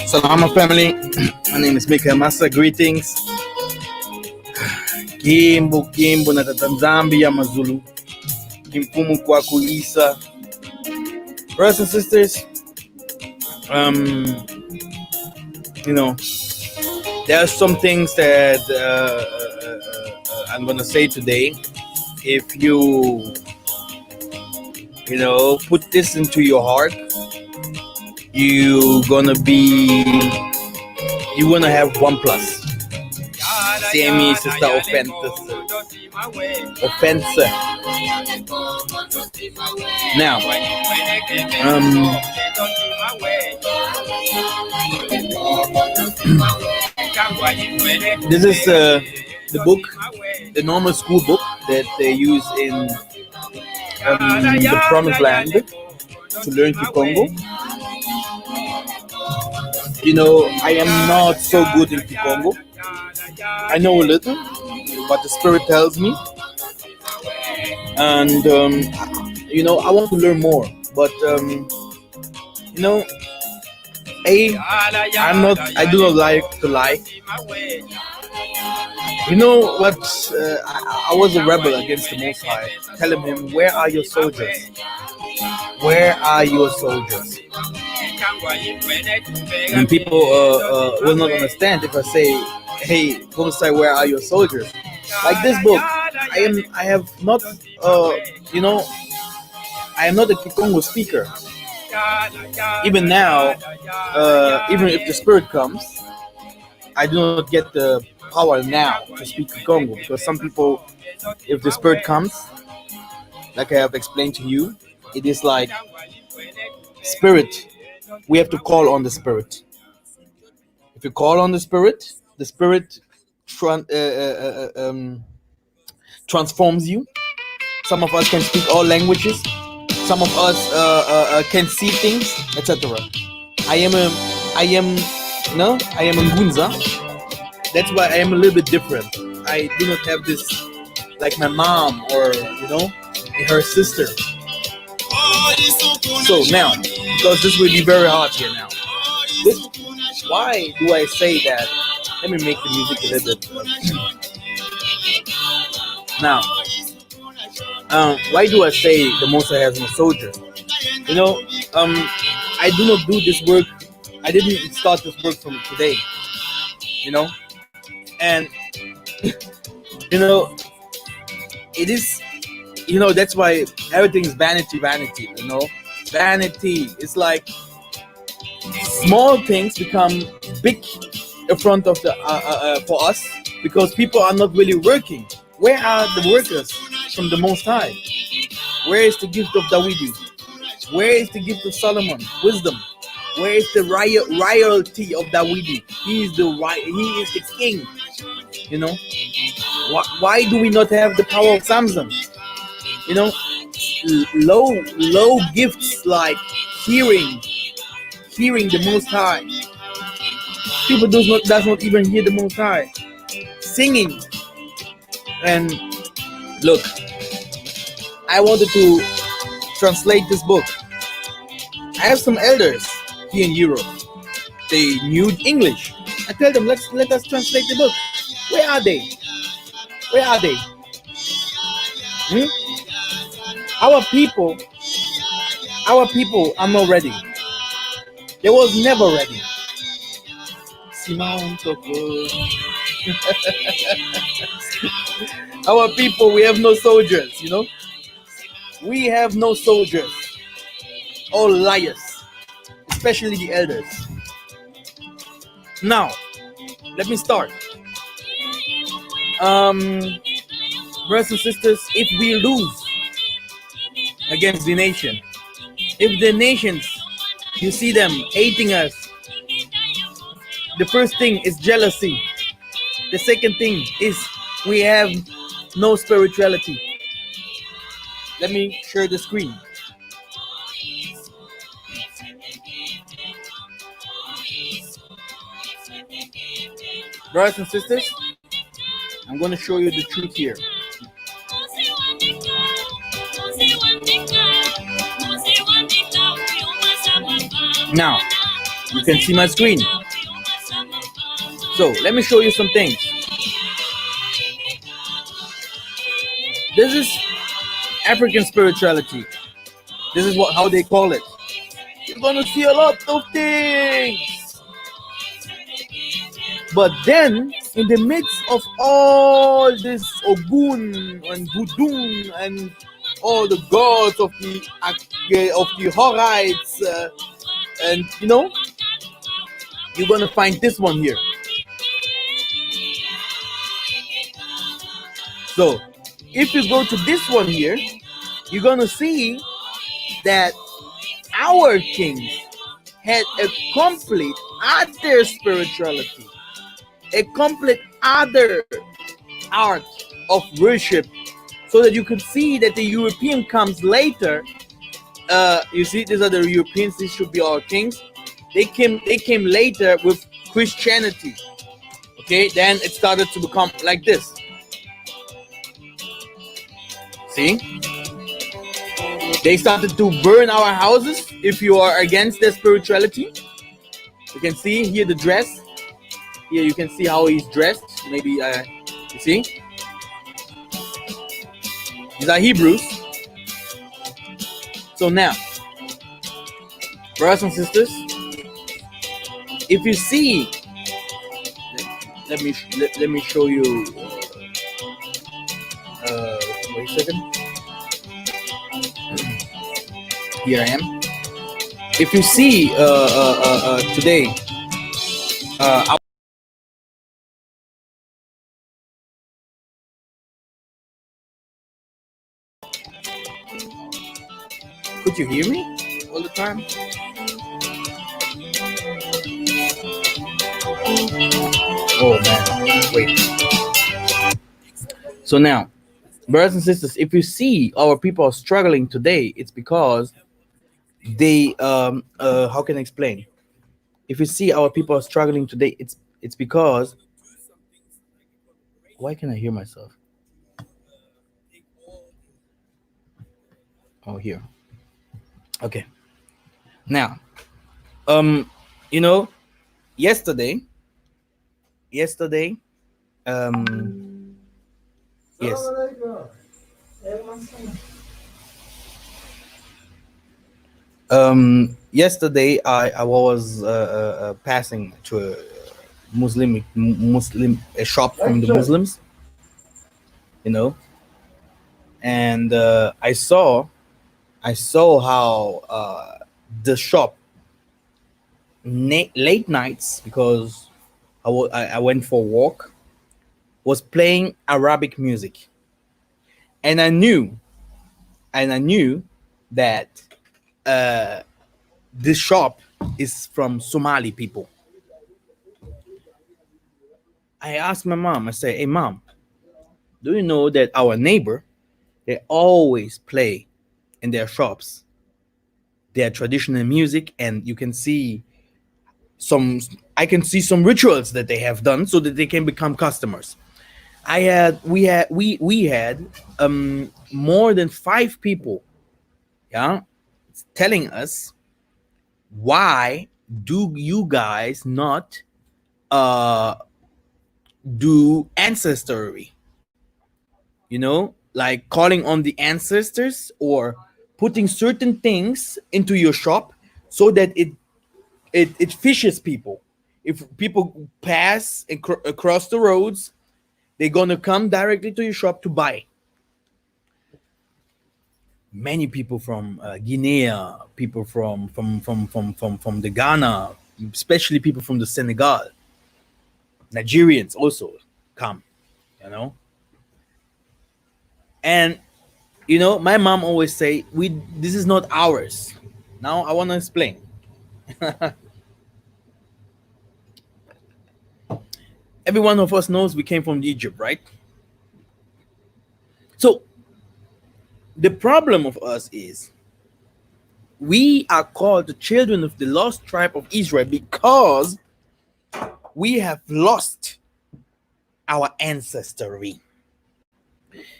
Salama family, my name is Mikhael Massa. Greetings. Kimbo na Zambia Mazulu. Kimfumu kwa kuisa. Brothers and sisters, there are some things that I'm gonna say today. If you put this into your heart, you're gonna have 1+. See me, sister, offense. Now, this is the book, the normal school book that they use in the Promised Land to learn Kikongo. I am not so good in Kikongo. I know a little, but the Spirit tells me. And, I want to learn more. But, I do not like to lie. You know what? I was a rebel against the Most High, telling him, where are your soldiers? Where are your soldiers? And people will not understand if I say, hey, Most High, where are your soldiers? Like this book, I am not a Kikongo speaker. Even now, even if the Spirit comes, I do not get the power now to speak Kikongo, because some people, if the Spirit comes, like I have explained to you, it is like Spirit. We have to call on the Spirit. If you call on the Spirit transforms you. Some of us can speak all languages. Some of us can see things, etc. I am a Ngunza. That's why I am a little bit different. I do not have this like my mom or her sister. So now, because this will be very hard here now. Why do I say that? Let me make the music a little bit. Now, why do I say the Most High has no soldiers? I do not do this work. I didn't start this work from today. And it is. That's why everything is vanity. Vanity. It's like small things become big in front of the for us, because people are not really working. Where are the workers from the Most High? Where is the gift of Dawidi? Where is the gift of Solomon? Wisdom. Where is the royalty of Dawidi? He is the king. Why do we not have the power of Samson? Low gifts like hearing the Most High. People does not even hear the Most High. Singing. And look, I wanted to translate this book. I have some elders here in Europe. They knew English. I tell them, let us translate the book. Where are they? Our people are not ready. They was never ready. Our people, we have no soldiers, We have no soldiers. All liars. Especially the elders. Now, let me start. Brothers and sisters, if we lose against the nation, if the nations, you see them hating us, the first thing is jealousy. The second thing is we have no spirituality. Let me share the screen. Brothers and sisters, I'm going to show you the truth here. Now, you can see my screen. So, let me show you some things. This is African spirituality. This is how they call it. You're going to see a lot of things. But then, in the midst of all this Ogun and Budun and all the gods of the Horites, and you know, you're gonna find this one here. So, if you go to this one here, you're gonna see that our kings had a complete other spirituality, a complete other art of worship, so that you can see that the European comes later. You see, these are the Europeans. These should be our kings. They came later with Christianity. Okay, then it started to become like this. See, they started to burn our houses if you are against their spirituality. You can see here the dress. Here you can see how he's dressed. Maybe you see. These are Hebrews. So now, brothers and sisters, if you see, let me show you. Wait a second. Here I am. If you see today, could you hear me all the time? Oh man, wait. So now, brothers and sisters, if you see our people are struggling today, it's because they how can I explain? If you see our people are struggling today, it's because, why can I hear myself? Oh, here. Okay. Now, you know, yesterday, yes. Yesterday I was passing to a Muslim a shop from the Muslims, you know, and I saw how the shop late nights, because I went for a walk, was playing Arabic music, and I knew that this shop is from Somali people. I asked my mom, I say, hey mom, do you know that our neighbor, they always play in their shops their traditional music, and you can see I can see some rituals that they have done so that they can become customers. We had more than 5 people, yeah, telling us, why do you guys not do ancestry, you know, like calling on the ancestors or putting certain things into your shop so that it fishes people. If people pass across the roads, they're gonna come directly to your shop to buy. Many people from Guinea, people from the Ghana, especially people from the Senegal, Nigerians also come, you know. And you know, my mom always say, this is not ours. Now I want to explain. Every one of us knows we came from Egypt, right? So the problem of us is we are called the children of the lost tribe of Israel because we have lost our ancestry.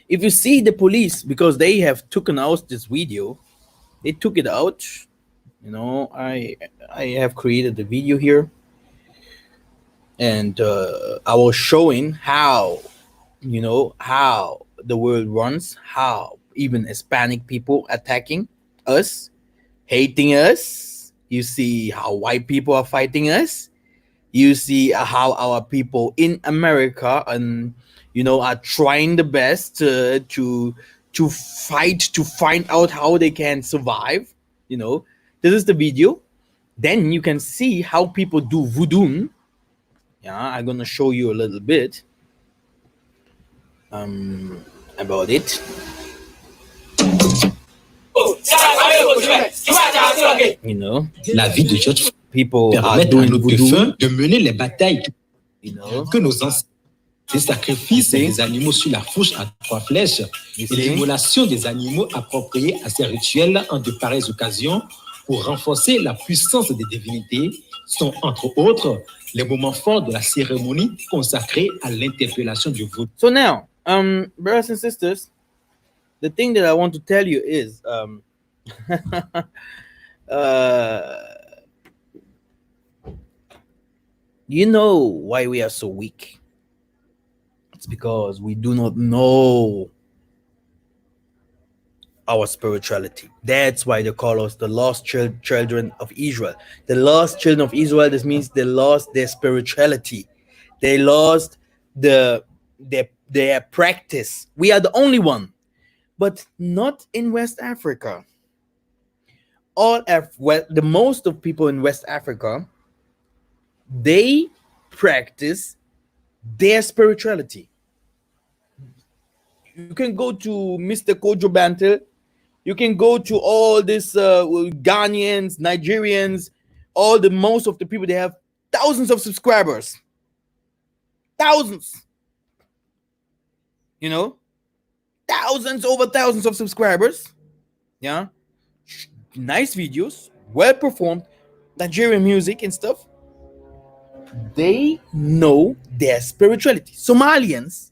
If you see the police, because they have taken out this video, they took it out. You know, I have created the video here, and I was showing how, you know, how the world runs, how even Hispanic people attacking us, hating us. You see how white people are fighting us. You see how our people in America and, you know, are trying the best to fight to find out how they can survive. You know, this is the video. Then you can see how people do voodoo. Yeah, I'm gonna show you a little bit about it. You know, La vie de George people are permet à doing nos voodoo. défunts de mener les batailles You know, que nos ancêtres. Des sacrifices des animaux sur la fourche à 3 flèches et l'immolation des animaux appropriés à ces rituels en de pareilles occasions pour renforcer la puissance des divinités sont, entre autres, les moments forts de la cérémonie consacrée à l'interpellation du vaudou. So now, brothers and sisters, the thing that I want to tell you is, you know why we are so weak? It's because we do not know our spirituality. That's why they call us the lost children of Israel. The lost children of Israel, this means they lost their spirituality. They lost their practice. We are the only one, but not in West Africa. The most of people in West Africa, they practice their spirituality. You can go to Mr. Kojo Bantu. You can go to all these Ghanaians, Nigerians, most of the people, they have thousands of subscribers. Thousands. You know? Over thousands of subscribers. Yeah. Nice videos, well performed, Nigerian music and stuff. They know their spirituality. Somalians,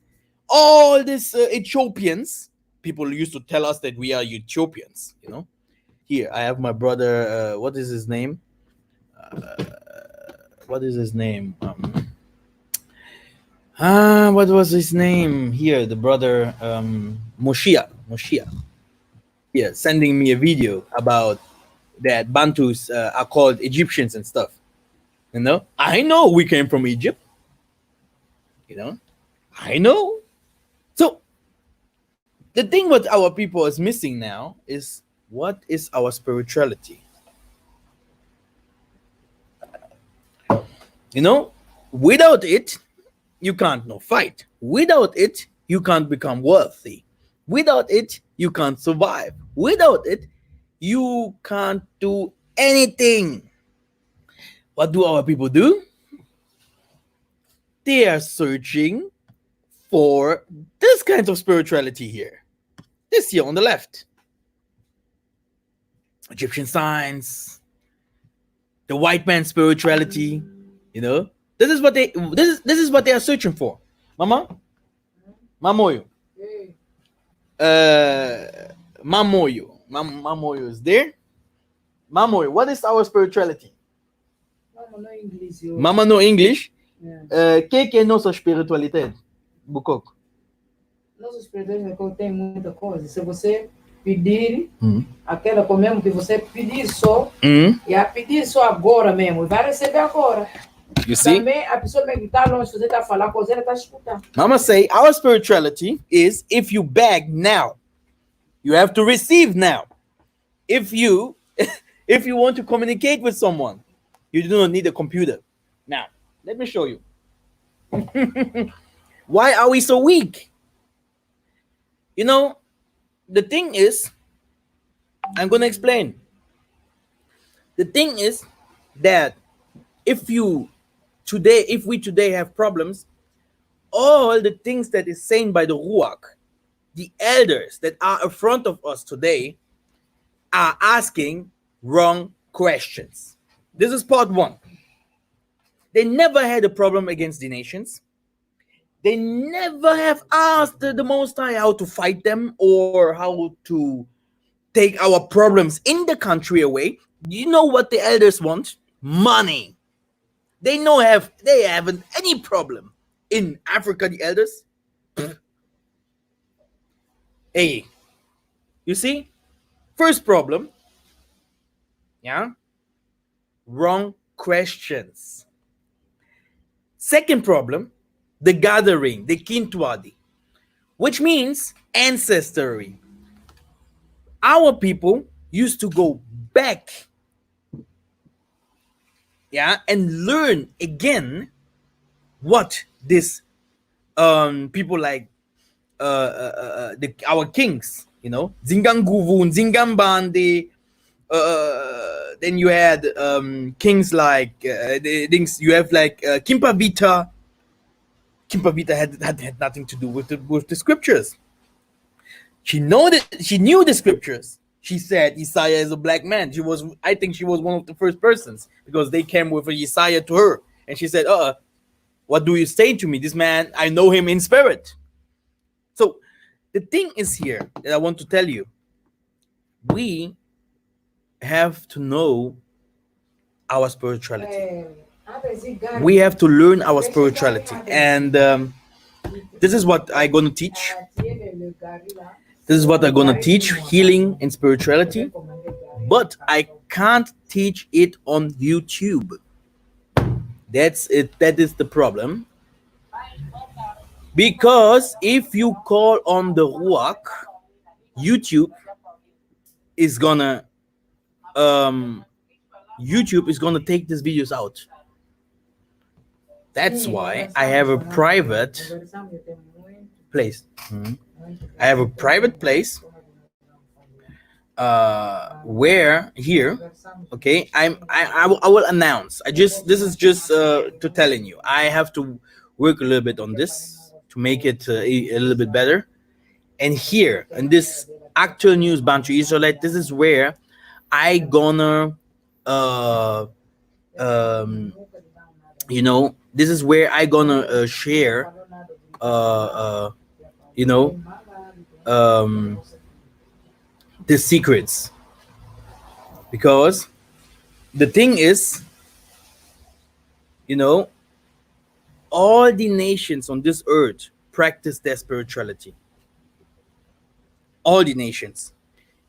all these Ethiopians, people used to tell us that we are Ethiopians, you know. Here, I have my brother, what is his name? What was his name? Here, the brother, Moshia. Yeah, sending me a video about that Bantus are called Egyptians and stuff. You know, I know we came from Egypt. You know, I know. So the thing what our people is missing now is, what is our spirituality? You know, without it, you can't no fight. Without it, you can't become wealthy. Without it, you can't survive. Without it, you can't do anything. What do our people do? They are searching for this kind of spirituality here. This here on the left. Egyptian signs, the white man's spirituality, you know. This is what they are searching for. Mama? Mamoyo. Mamoyo is there. Mamoyo, what is our spirituality? Mama no English. Que é nossa espiritualidade? Bucoco. Nossa espiritualidade tem muita coisa. Se você pedir, aquela com mesmo que você pedir só, e a pedir só agora mesmo, vai receber agora. You see? Também a pessoa que está longe, você está falando coisa, ela está escutando. Mama say our spirituality is, if you beg now, you have to receive now. If you want to communicate with someone, you do not need a computer. Now, let me show you. Why are we so weak? You know, the thing is, I'm going to explain. The thing is that if we today have problems, all the things that is saying by the Ruach, the elders that are in front of us today are asking wrong questions. This is part one. They never had a problem against the nations. They never have asked the Most High how to fight them or how to take our problems in the country away. You know what the elders want? Money. They haven't any problem in Africa. The elders, hey, you see, first problem, yeah, wrong questions. Second problem, the gathering, the Kintwadi, which means ancestry. Our people used to go back, yeah, and learn again what this people like our kings, Zinganguvun, Zingambandi. Then you had kings like you have like Kimpavita. Kimpavita had nothing to do with the scriptures. She knew the scriptures. She said Isaiah is a black man. I think she was one of the first persons, because they came with a Isaiah to her, and she said, what do you say to me? This man, I know him in spirit. So the thing is here that I want to tell you, we have to know our spirituality. We have to learn our spirituality, and this is what I'm going to teach. This is what I'm going to teach, healing and spirituality, but I can't teach it on YouTube. That's it. That is the problem. Because if you call on the Ruach, YouTube is gonna take these videos out. That's why I have a private place. I have a private place where here, okay, I will announce. This is just to telling you. I have to work a little bit on this to make it a little bit better. And here in this actual news Bantu Israelite, this is where I gonna this is where I gonna share the secrets, because the thing is, all the nations on this earth practice their spirituality. All the nations.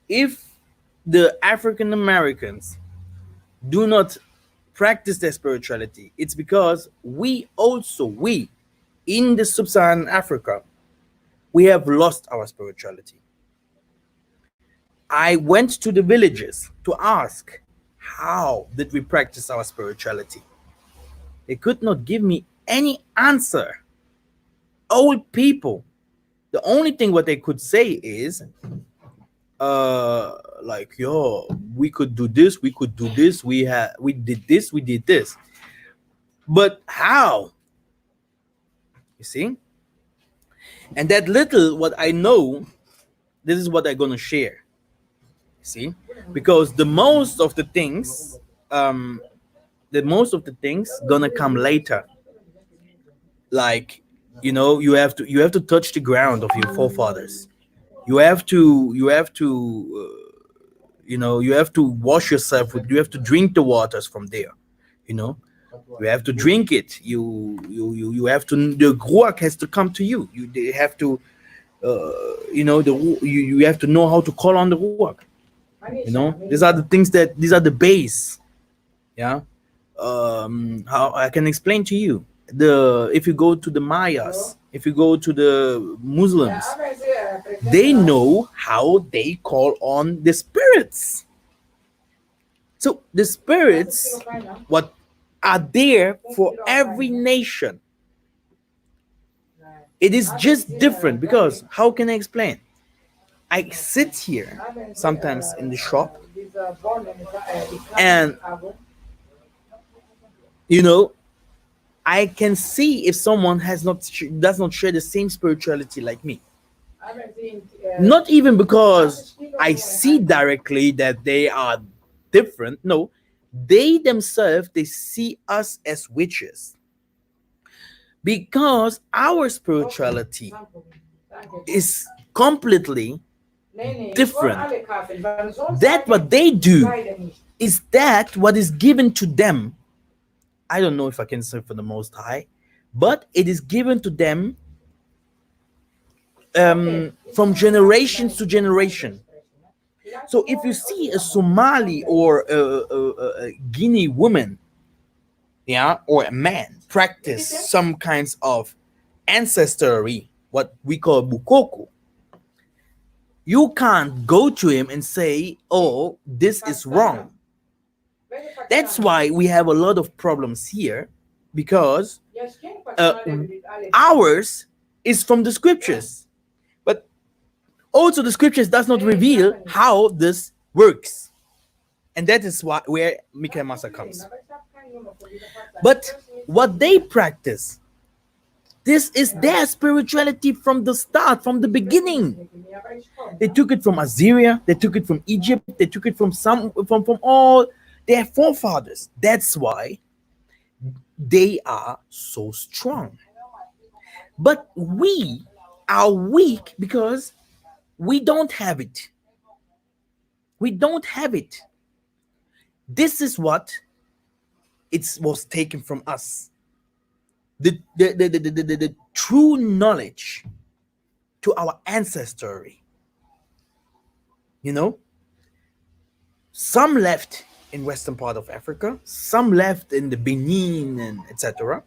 If the African Americans do not practice their spirituality, it's because we in the sub-Saharan Africa, we have lost our spirituality. I went to the villages to ask, how did we practice our spirituality? They could not give me any answer. Old people, the only thing what they could say is, we could do this, we could do this, we did this, we did this. But how? You see? And that little what I know, this is what I'm gonna share. See? Because the most of the things gonna come later. Like, you have to touch the ground of your forefathers. You have to wash yourself with. You have to drink the waters from there. You have to drink it. You have to. The Ruach has to come to you. They have to. You have to know how to call on the Ruach. These are the things these are the base. Yeah. How I can explain to you. If you go to the Mayas, if you go to the Muslims, they know how they call on the spirits. So the spirits, what are there for every nation. It is just different, because how can I explain? I sit here sometimes in the shop, and I can see if someone does not share the same spirituality like me. Not even because I see directly that they are different. No, they themselves, they see us as witches. Because our spirituality is completely different. That what they do is that what is given to them. I don't know if I can say for the Most High, but it is given to them from generations to generation. So if you see a Somali or a Guinea woman, yeah, or a man practice some kinds of ancestry, what we call bukoko, you can't go to him and say, oh, this is wrong. That's why we have a lot of problems here, because ours is from the scriptures, but also the scriptures does not reveal how this works, and that is where Mikhael Massa comes. But what they practice, this is their spirituality from the start, from the beginning. They took it from Assyria, they took it from Egypt, they took it from all their forefathers. That's why they are so strong. But we are weak because we don't have it. We don't have it. This is what it was taken from us. The true knowledge to our ancestry. You know, some left in western part of Africa, some left in the Benin and etc.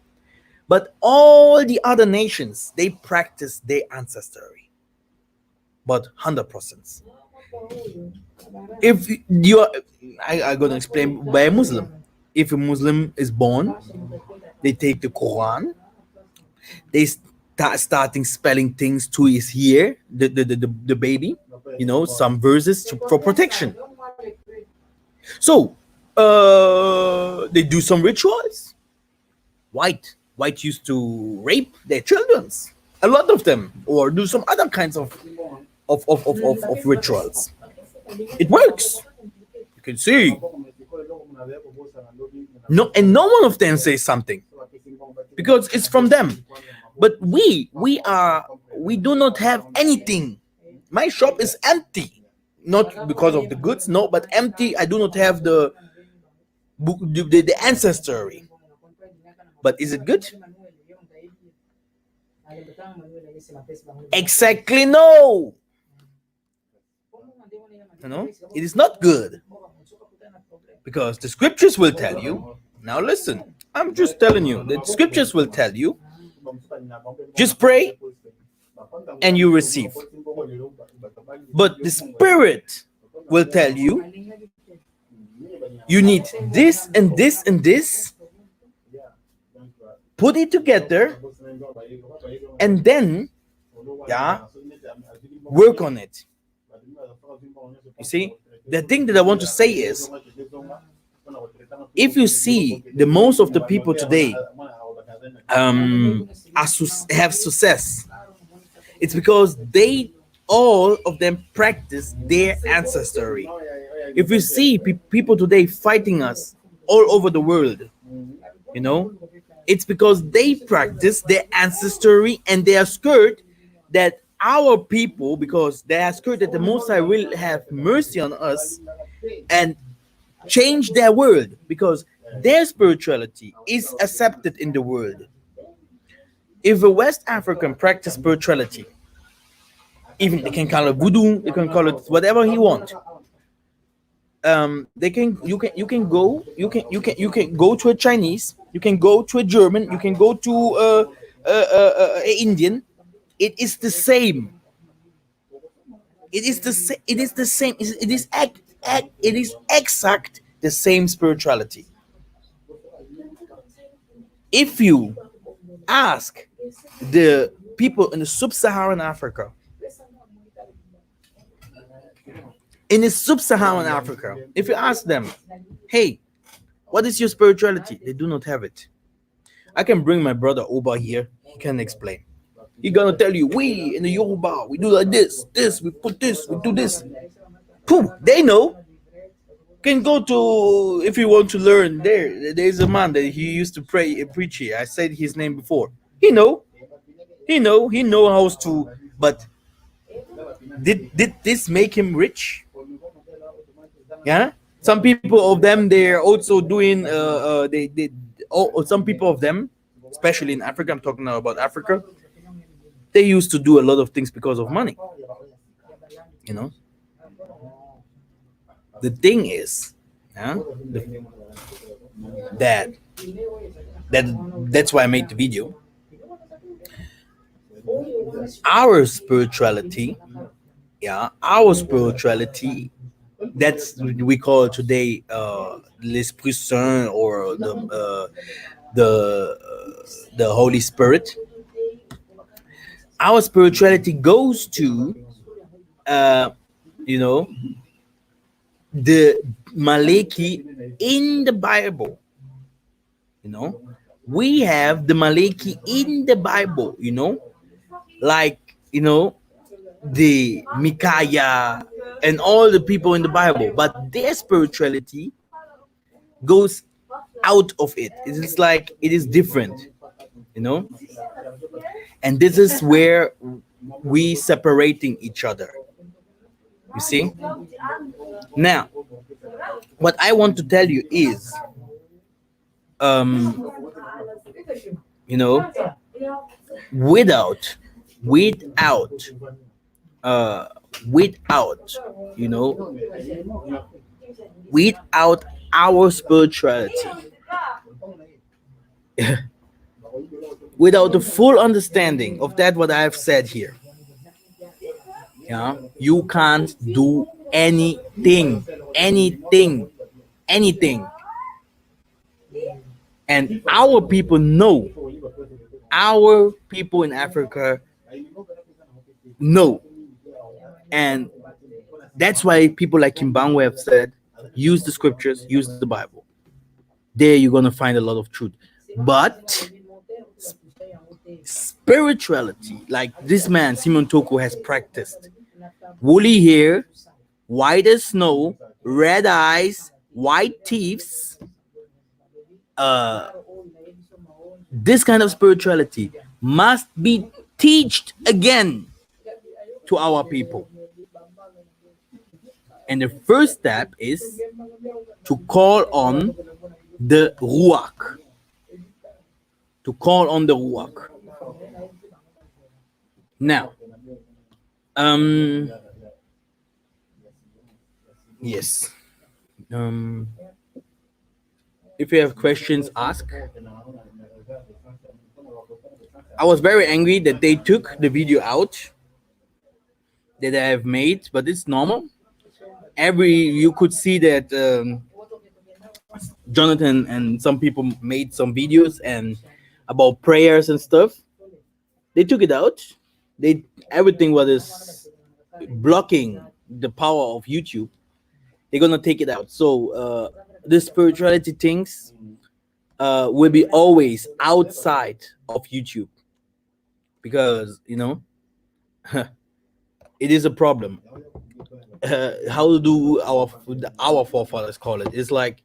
But all the other nations, they practice their ancestry. But 100%. If you are, I'm gonna explain by a Muslim. If a Muslim is born, they take the Quran, they starting spelling things to his ear, the baby, you know, some verses for protection. So they do some rituals. White used to rape their children, a lot of them, or do some other kinds of rituals. It works. You can see. No, and no one of them says something because it's from them. But we do not have anything. My shop is empty, not because of the goods, no, but empty. I do not have the ancestry. But is it good? Exactly, no. You know, it is not good. Because the scriptures will tell you. Now listen, I'm just telling you. The scriptures will tell you. Just pray and you receive. But the Spirit will tell you, you need this and this and this. Put it together and then, work on it. You see, the thing that I want to say is, if you see the most of the people today have success, it's because all of them practice their ancestry. If you see people today fighting us all over the world, you know, it's because they practice their ancestry and they are scared that our people, because they are scared that the Most High will have mercy on us and change their world, because their spirituality is accepted in the world. If a West African practice spirituality, even they can call it voodoo, they can call it whatever he want. You can go to a Chinese, you can go to a German, you can go to a Indian. It is the same. It is the same. It is the same. It is exact the same spirituality. If you ask the people in the sub-Saharan Africa, if you ask them, hey, what is your spirituality? They do not have it. I can bring my brother Oba here. He can explain. He gonna tell you, we in the Yoruba, we do like this, we put this, we do this. Pooh, they know. Can go to, if you want to learn, there's a man that he used to pray and preach here. I said his name before. He know how to. But did this make him rich? Yeah, some people of them, they're also doing some people of them, especially in Africa, I'm talking now about Africa, they used to do a lot of things because of money. You know, the thing is, that that's why I made the video. Our spirituality, that's we call it today l'Esprit Saint, or the Holy Spirit. Our spirituality goes to the Maleki in the Bible. We have the Maleki in the Bible, like the Mikhael and all the people in the Bible, but their spirituality goes out of it. It's like it is different, and this is where we separating each other. You see? Now, what I want to tell you is, without our spirituality, without the full understanding of that what I have said here, you can't do anything. And our people know, our people in Africa know, and that's why people like Kimbangu have said, use the scriptures, use the Bible. There you're gonna find a lot of truth. But spirituality, like this man Simon Toko has practiced, woolly hair, white as snow, red eyes, white teeth, this kind of spirituality must be taught again to our people. And the first step is to call on the Ruach. Now, yes. If you have questions, ask. I was very angry that they took the video out that I have made, but it's normal. You could see that Jonathan and some people made some videos and about prayers and stuff. They took it out. Everything what is blocking the power of YouTube, they're gonna take it out. So the spirituality things will be always outside of YouTube, because it is a problem. How do our forefathers call it? It's like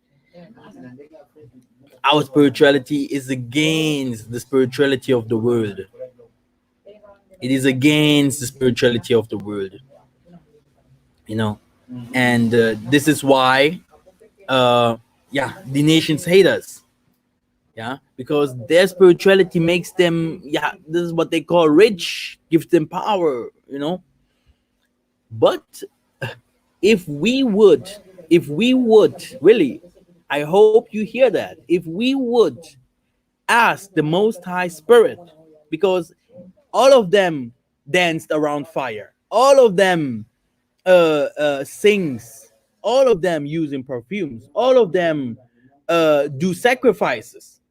our spirituality is against the spirituality of the world. It is against the spirituality of the world, and this is why the nations hate us, because their spirituality makes them, this is what they call rich, gives them power, but if we would really, I hope you hear that, if we would ask the Most High Spirit, because all of them danced around fire, all of them sings, all of them using perfumes, all of them do sacrifices,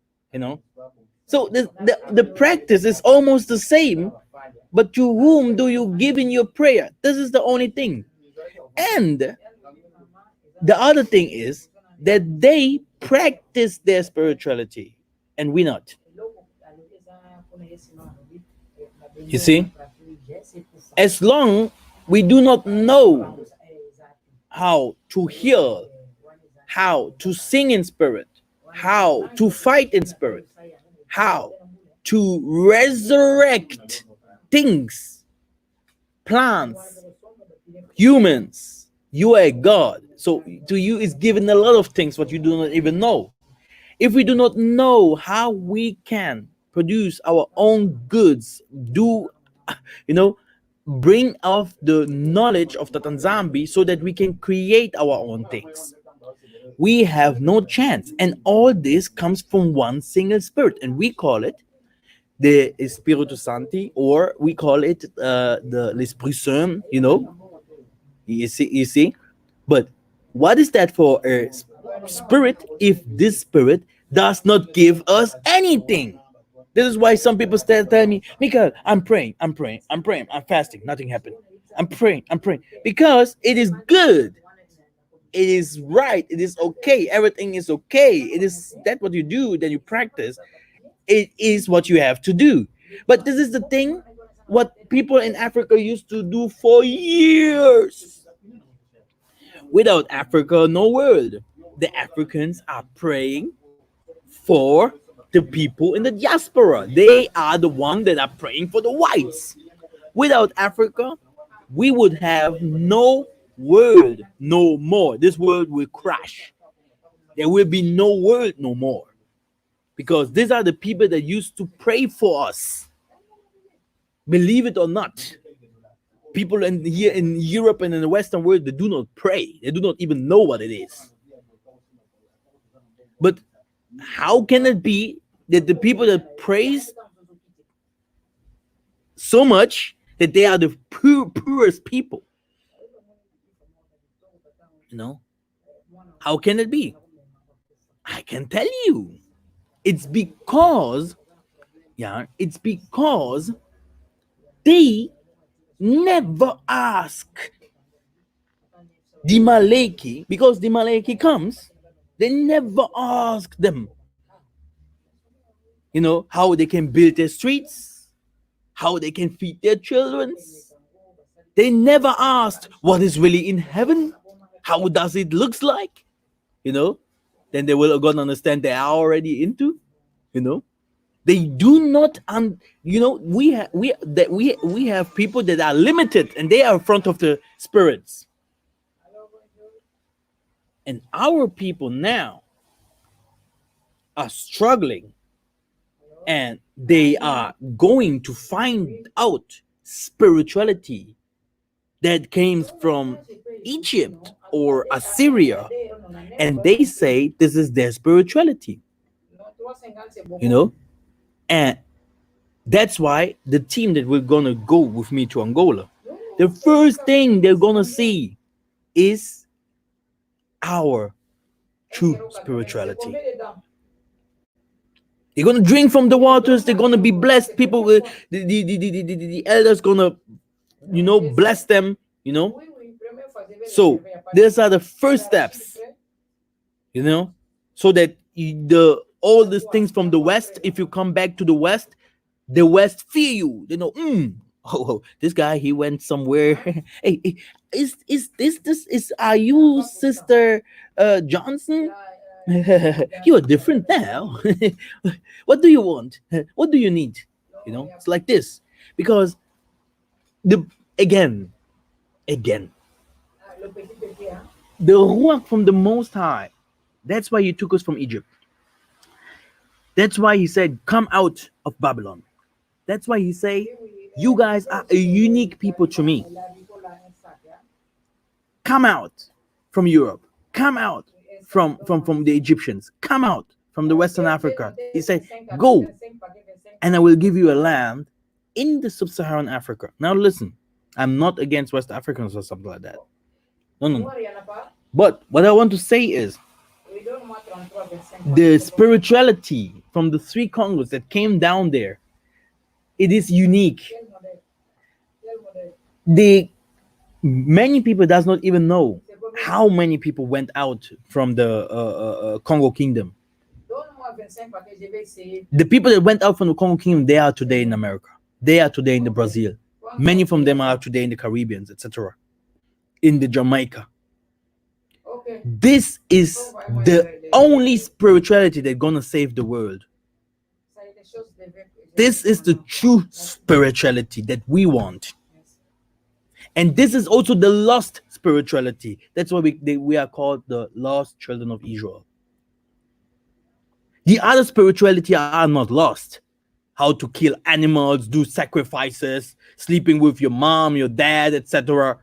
so the practice is almost the same, but to whom do you give in your prayer? This is the only thing. And the other thing is that they practice their spirituality and we not. You see? As long we do not know how to heal, how to sing in spirit, how to fight in spirit, how to resurrect things, plants, humans. You are a God. So to you is given a lot of things what you do not even know. If we do not know how we can produce our own goods, bring off the knowledge of the Tanzambi so that we can create our own things, we have no chance. And all this comes from one single spirit, and we call it the Espiritu Santi, or we call it l'Esprit Saint. You see. But what is that for a spirit if this spirit does not give us anything? This is why some people start telling me, Mikhael, I'm praying, I'm fasting, nothing happened. I'm praying, because it is good. It is right. It is okay. Everything is okay. It is that what you do, then you practice. It is what you have to do. But this is the thing, what people in Africa used to do for years. Without Africa, no world. The Africans are praying for the people in the diaspora. They are the ones that are praying for the whites. Without Africa, we would have no world no more. This world will crash. There will be no world no more. Because these are the people that used to pray for us. Believe it or not, people here in Europe and in the Western world, they do not pray. They do not even know what it is. But how can it be that the people that praise so much that they are the poorest people? How can it be? I can tell you. It's because they never ask the Maleki, because the Maleki comes, they never ask them, how they can build their streets, how they can feed their children. They never asked what is really in heaven, how does it looks like, then they will gonna understand they are already into, They do not, we have people that are limited and they are in front of the spirits. And our people now are struggling, and they are going to find out spirituality that came from Egypt or Assyria, and they say this is their spirituality, and that's why the team that we're gonna go with me to Angola, the first thing they're gonna see is our true spirituality. They're gonna drink from the waters. They're gonna be blessed. People, the elders gonna, bless them. So these are the first steps. So that all these things from the West, if you come back to the West fear you. They know, this guy, he went somewhere. Hey, are you Sister Johnson? You are different now. What do you want? What do you need? It's like this. Because again, the Ruach from the Most High, that's why he took us from Egypt. That's why he said, come out of Babylon. That's why he say, you guys are a unique people to me. Come out from Europe. Come out from the Egyptians. Come out from the Western Africa. He said, go, and I will give you a land in the sub-Saharan Africa. Now listen, I'm not against West Africans or something like that. No. But what I want to say is, the spirituality from the three Congos that came down there, it is unique. Many people does not even know how many people went out from the Congo Kingdom. The people that went out from the Congo Kingdom, they are today in America. They are today in the Brazil. Many from them are today in the Caribbeans, etc. In the Jamaica. This is the only spirituality that's gonna save the world. This is the true spirituality that we want. And this is also the lost spirituality. That's why we are called the lost children of Israel. The other spirituality are not lost. How to kill animals, do sacrifices, sleeping with your mom, your dad, etc.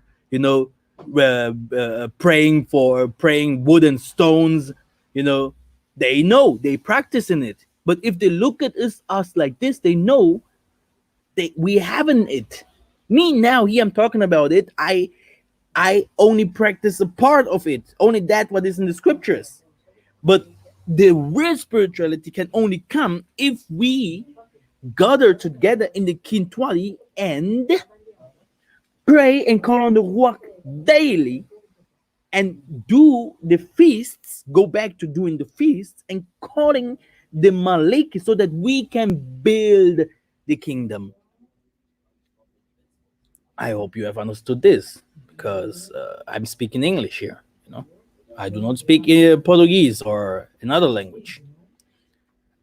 Praying wood and stones. They practice in it. But if they look at us like this, they know we haven't it. Me now, here I'm talking about it. I only practice a part of it, only that what is in the scriptures. But the real spirituality can only come if we gather together in the Quintuali and pray and call on the Ruach daily and do the feasts, go back to doing the feasts and calling the Malik so that we can build the kingdom. I hope you have understood this because I'm speaking English here. I do not speak Portuguese or another language.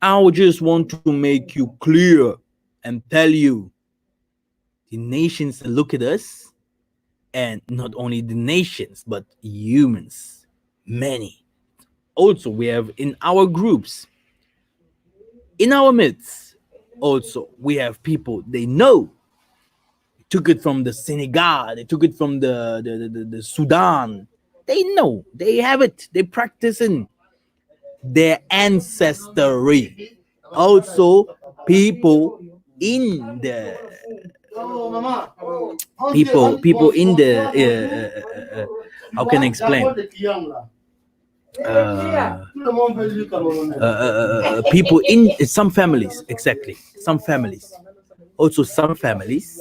I just want to make you clear and tell you the nations look at us, and not only the nations, but humans, many. Also, we have in our groups, in our midst, also, we have people they know. Took it from the Senegal, they took it from the Sudan. They know, they have it, they practice in their ancestry. Also, people in the how can I explain? People in some families, exactly. Some families. Also, some families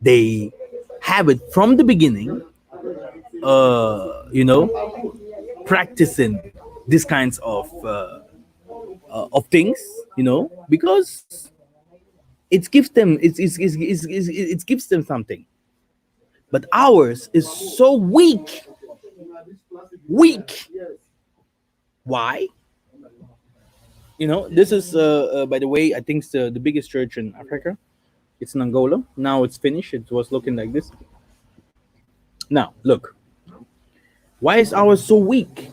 they have it from the beginning, practicing these kinds of things, because it gives them it gives them something. But ours is so weak. Why? This is by the way, I think it's the biggest church in Africa. It's in Angola. Now it's finished. It was looking like this. Now, look. Why is ours so weak?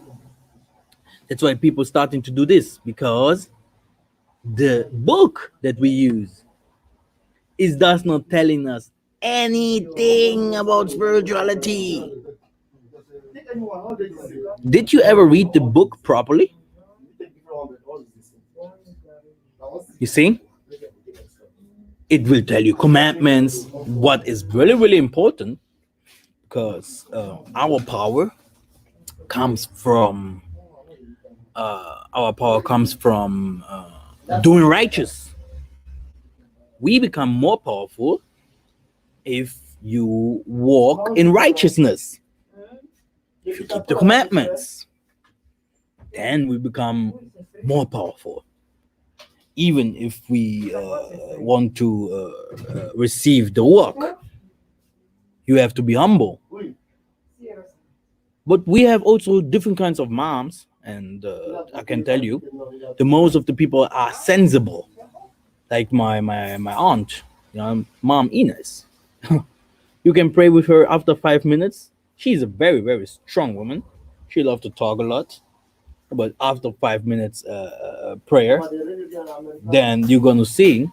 That's why people starting to do this, because the book that we use is thus not telling us anything about spirituality. Did you ever read the book properly? You see? It will tell you commandments, what is really, really important, because our power comes from doing righteous. We become more powerful if you walk in righteousness. If you keep the commandments, then we become more powerful. Even if we want to receive the work, you have to be humble. But we have also different kinds of moms, and I can tell you, the most of the people are sensible. Like my aunt, Mom Ines. You can pray with her after 5 minutes. She's a very, very strong woman. She loves to talk a lot. But after 5 minutes prayer, then you're going to see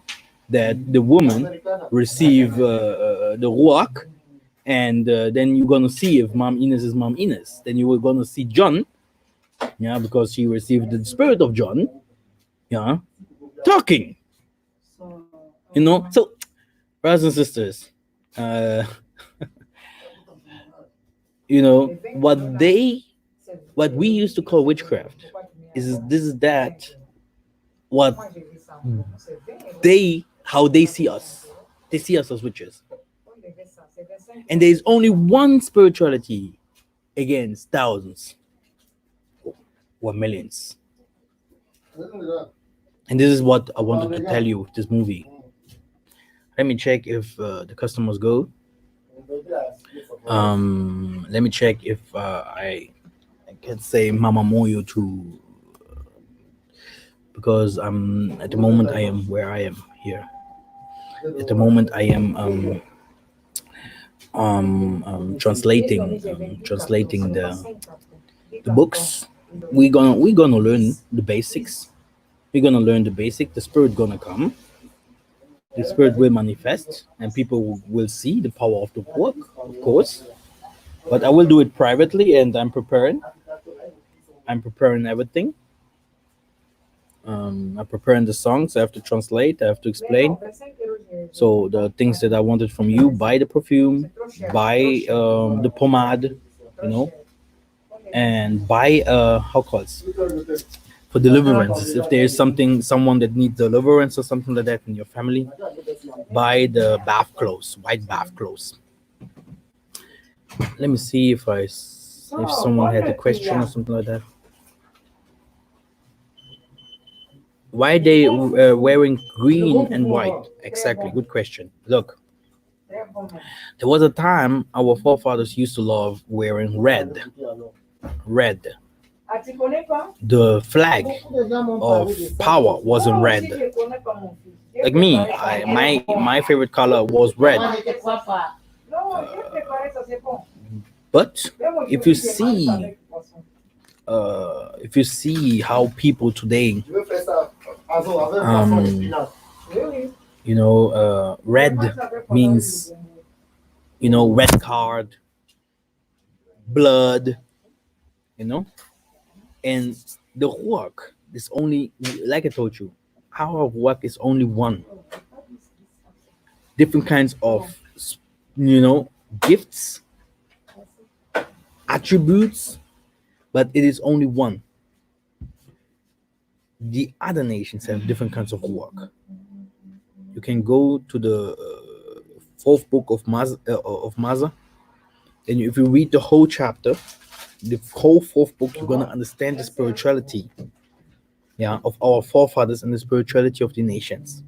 that the woman receive the ruach, and then you're going to see if Mom Ines is Mom Ines. Then you are going to see John, because she received the spirit of John, talking. So, brothers and sisters, what we used to call witchcraft is that what how they see us. They see us as witches. And there is only one spirituality against thousands or millions. And this is what I wanted to tell you with this movie. Let me check if the customers go. Let me check if I can say Mama Moyo to, because at the moment I am where I am here. At the moment I am translating the books. We're gonna learn the basics. We're gonna learn the basic. The spirit gonna come. The spirit will manifest, and people will see the power of the work, of course. But I will do it privately, and I'm preparing. I'm preparing everything. I'm preparing the songs. I have to translate. I have to explain. So the things that I wanted from you: buy the perfume, buy the pomade, you know, and buy how calls for deliverance. If there is someone that needs deliverance or something like that in your family, buy the bath clothes, white bath clothes. Let me see if someone had a question or something like that. Why they wearing green and white? Exactly, good question. Look, there was a time our forefathers used to love wearing red. Red. The flag of power was in red. Like me, my favorite color was red. But if you see how people today, red means, red card, blood, and the work is only, like I told you, our work is only one. Different kinds of, gifts, attributes, but it is only one. The other nations have different kinds of work. You can go to the fourth book of Massa, and if you read the whole chapter, the whole fourth book, you're gonna understand the spirituality, of our forefathers and the spirituality of the nations.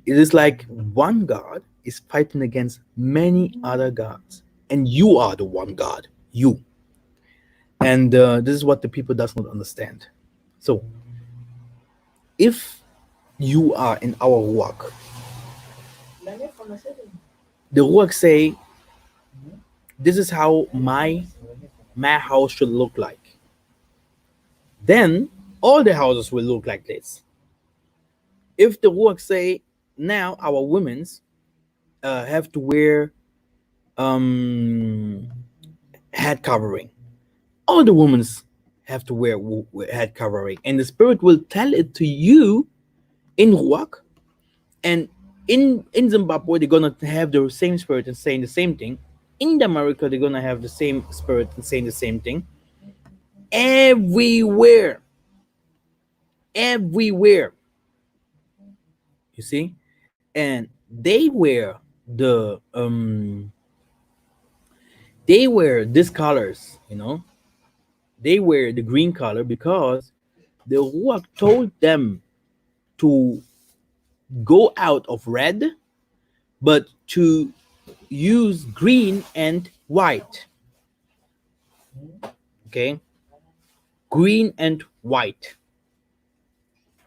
It is like one God is fighting against many other gods, and you are the one God, you. And this is what the people does not understand. So, if you are in our work, the work say, this is how my house should look like. Then all the houses will look like this. If the work say, now our women's have to wear head covering, all the women's have to wear head covering, and the spirit will tell it to you in work. And in Zimbabwe, they're gonna have the same spirit and saying the same thing. In America, they're gonna have the same spirit and saying the same thing. Everywhere, you see, and they wear these colors, they wear the green color because the Ruach told them to go out of red, but to use green and white. Okay, green and white.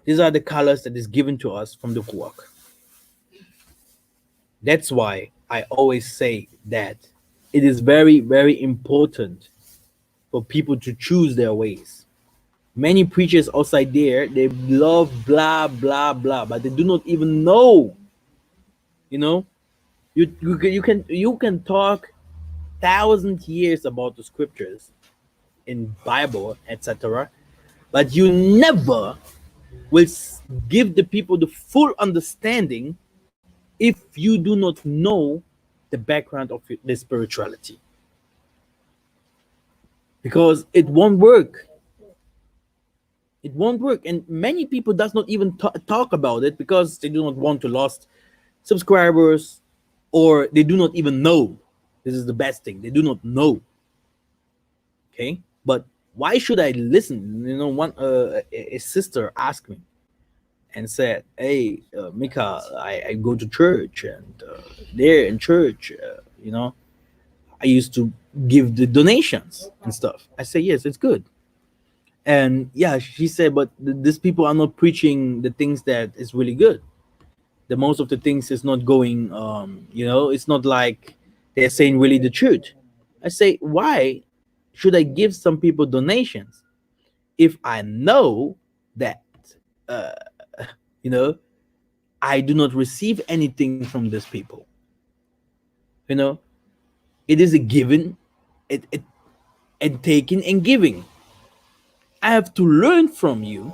These are the colors that is given to us from the Ruach. That's why I always say that it is very, very important for people to choose their ways. Many preachers outside there, they love blah, blah, blah, but they do not even know. You can talk 1,000 years about the scriptures in Bible, etc., but you never will give the people the full understanding if you do not know the background of the spirituality, because it won't work. And many people does not even talk about it because they do not want to lose subscribers, or they do not even know. This is the best thing, they do not know. Okay, but why should I listen? A sister asked me, and said, "Hey, Mikhael, I go to church, and there in church, I used to give the donations and stuff." I say, "Yes, it's good." And yeah, she said, "But these people are not preaching the things that is really good. The most of the things is not going, it's not like they're saying really the truth." I say, "Why should I give some people donations if I know that, uh, you know, I do not receive anything from these people? You know, it is a giving, it and taking and giving. I have to learn from you,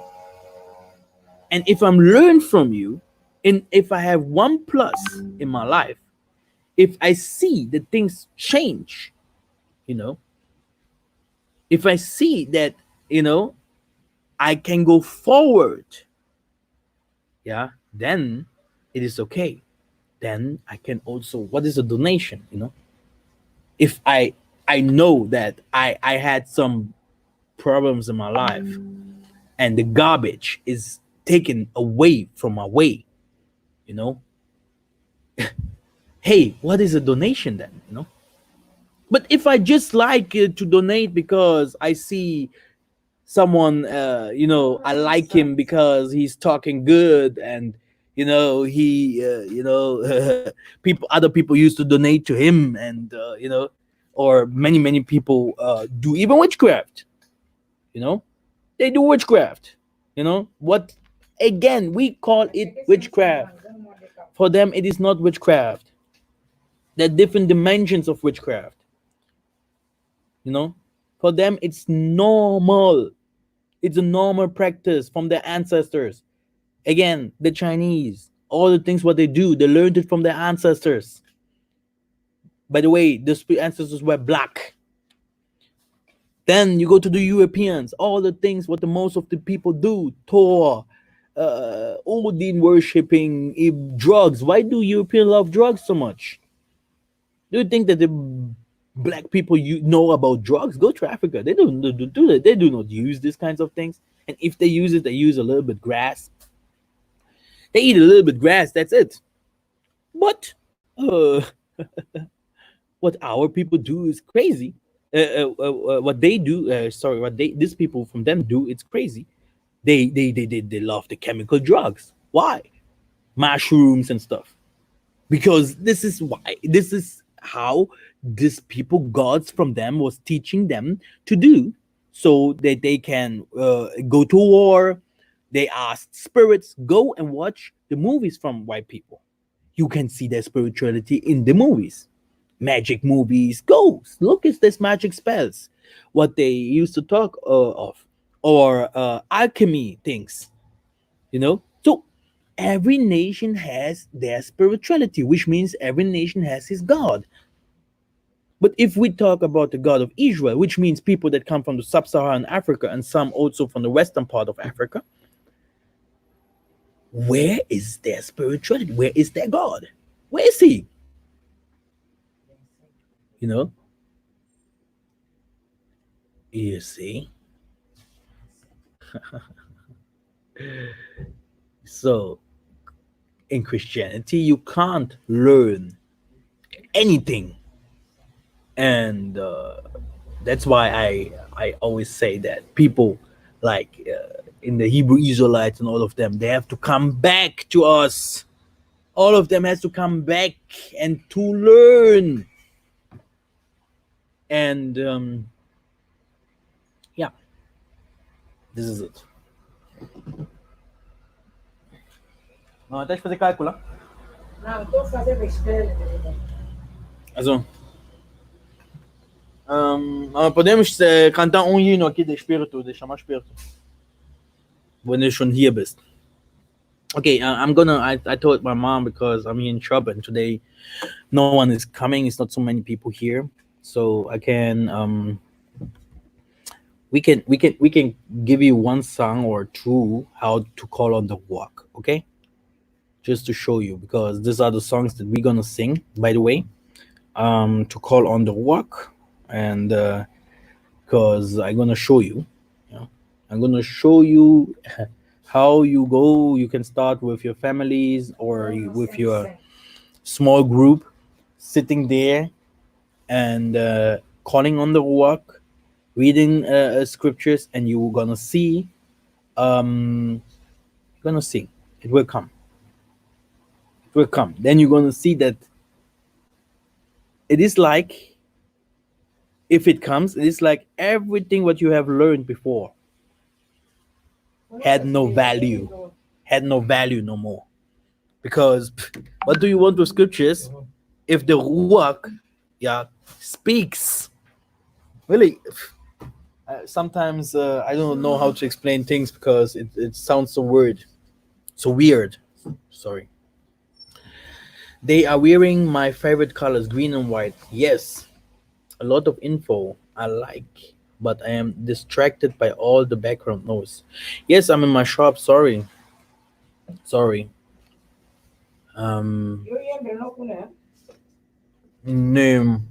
and if I'm learn from you, and if I have one plus in my life, if I see that things change, you know, if I see that, I can go forward, yeah, then it is okay. Then I can also, what is a donation, if I know that I had some problems in my life, and the garbage is taken away from my way, you know hey, what is a donation then, but if I just like to donate because I see someone, I like him because he's talking good, and he people, other people used to donate to him, and or many people do even witchcraft, they do witchcraft, what, again, we call it witchcraft. For them it is not witchcraft. There are different dimensions of witchcraft, for them it's normal. It's a normal practice from their ancestors. Again, the Chinese, all the things what they do, they learned it from their ancestors. By the way, the ancestors were black. Then you go to the Europeans, all the things what the most of the people do, Thor, Odin worshipping, drugs. Why do Europeans love drugs so much? Do you think that the black people know about drugs? Go to Africa. They don't do that. They do not use these kinds of things. And if they use it, they use a little bit grass. They eat a little bit grass. That's it. But what our people do is crazy. What they do, what these people from them do, it's crazy. They love the chemical drugs. Why? Mushrooms and stuff. Because this is why. This is how these people, gods from them, was teaching them to do, so that they can go to war. They asked spirits, go and watch the movies from white people. You can see their spirituality in the movies. Magic movies, go look at this magic spells, what they used to talk of, or alchemy things, so every nation has their spirituality, which means every nation has his god. But if we talk about the God of Israel, which means people that come from the sub-Saharan Africa and some also from the western part of Africa, where is their spirituality? Where is their God? Where is he? You see? So in Christianity, you can't learn anything. And that's why I always say that people like in the Hebrew Israelites and all of them, they have to come back to us. All of them has to come back and to learn. And yeah, this is it. Não, até de fazer cálculo. Não, estou fazendo espelho, querida. Also, podemos cantar hino aqui de Espírito, de chamar Espírito. Wenn du schon hier bist. Okay, I told my mom, because I'm here in trouble and today no one is coming. It's not so many people here, so I can we can give you one song or two how to call on the walk, okay? Just to show you, because these are the songs that we're gonna sing, by the way, to call on the walk, and because I'm gonna show you, I'm gonna show you how you go. You can start with your families or with your small group, sitting there and calling on the Ruach, reading scriptures, and you're gonna see, it will come. It will come. Then you're gonna see that it is like, if it comes, it is like everything what you have learned before had no value no more. Because what do you want with scriptures if the Ruach, speaks? Really, sometimes I don't know how to explain things because it sounds so weird. Sorry. They are wearing my favorite colors, green and white. Yes, a lot of info I like, but I am distracted by all the background noise. Yes, I'm in my shop. Sorry. Name.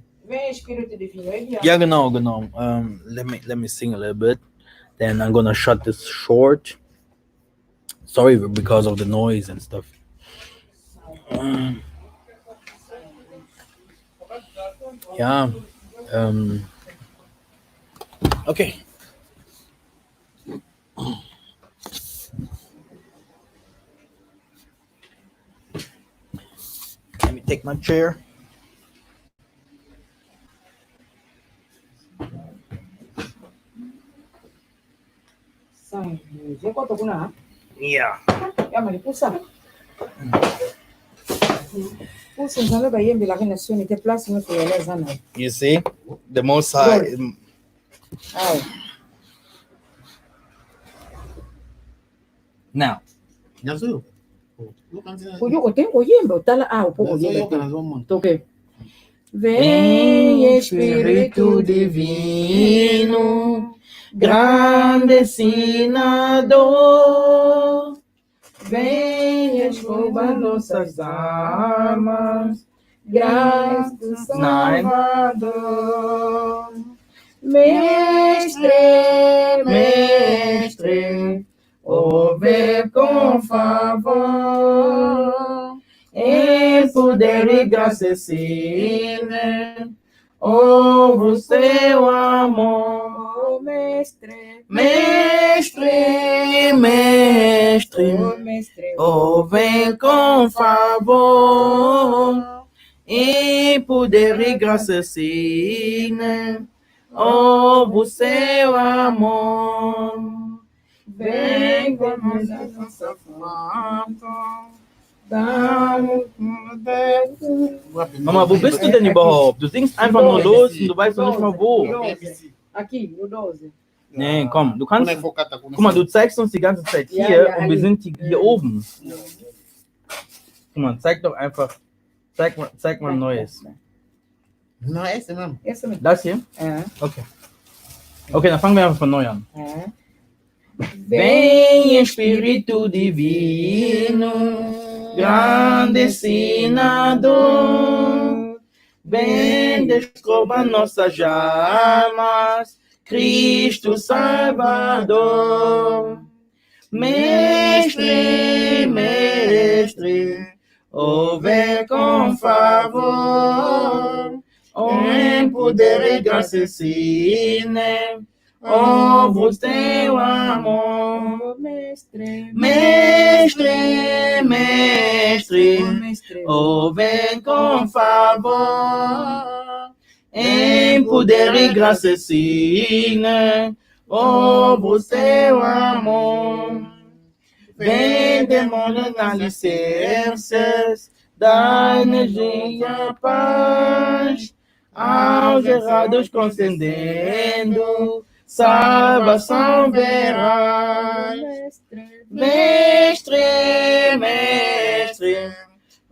Ja, genau. Let me sing a little bit. Then I'm gonna shut this short. Sorry because of the noise and stuff. Yeah. Okay. Let me take my chair. Yeah. You see, the Most High. Now. Vem Espírito Divino, grande ensinador, vem escovar nossas almas, graças Salvador. Mestre, ouve com favor, em poder e graça ensine, ouve o seu amor. Mestre, ouve com favor, em poder e graça ensine, ouve o seu amor. Vem com nossa força. Mama, wo bist du denn überhaupt? Du singst einfach nur los und du weißt noch nicht mal wo. Aqui, o 12. Nee, komm, du kannst. Guck mal, du zeigst uns die ganze Zeit hier und wir sind hier oben. Guck mal, zeig doch einfach. Zeig mal Neues. Não, esse mesmo. Das hier? Okay. Okay, dann fangen wir einfach von neu an. Vem Espírito Divino, grande ensinador, vem descova nossas almas, Cristo Salvador. Mestre, ouve com favor, em poder e graça ensine, ouve o teu amor. Mestre, ouve com favor, em poder e graça ensine, ouve o teu amor. Vem demônio nas licenças da energia paz, aos errados concedendo salvação verá. Mestre,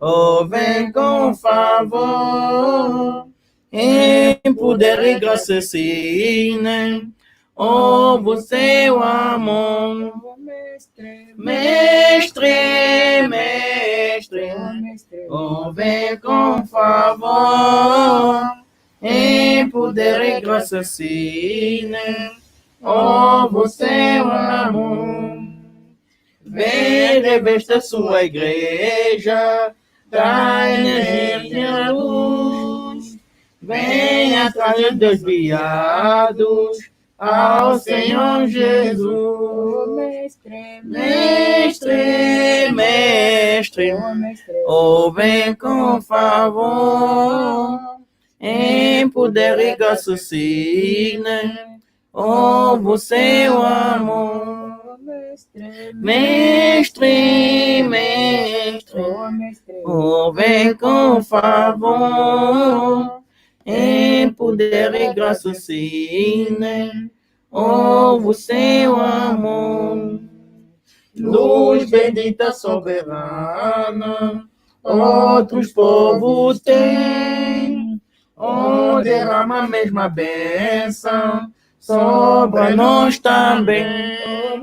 ouve com favor, em poder e graça ensine, ouve o seu amor. Mestre, ouve com favor, em poder e graça ensine, ouve o seu amor. vem revesta sua igreja, da energia a luz, venha trazer desviados ao Senhor Jesus. Mestre, mestre, oh vem com favor, em poder e graça signa, oh você o amor. Mestre, mestre, oh vem com favor, em poder e graça signa, oh você o amor. Luz bendita soberana, outros povos têm, oh derrama a mesma bênção sobre nós também.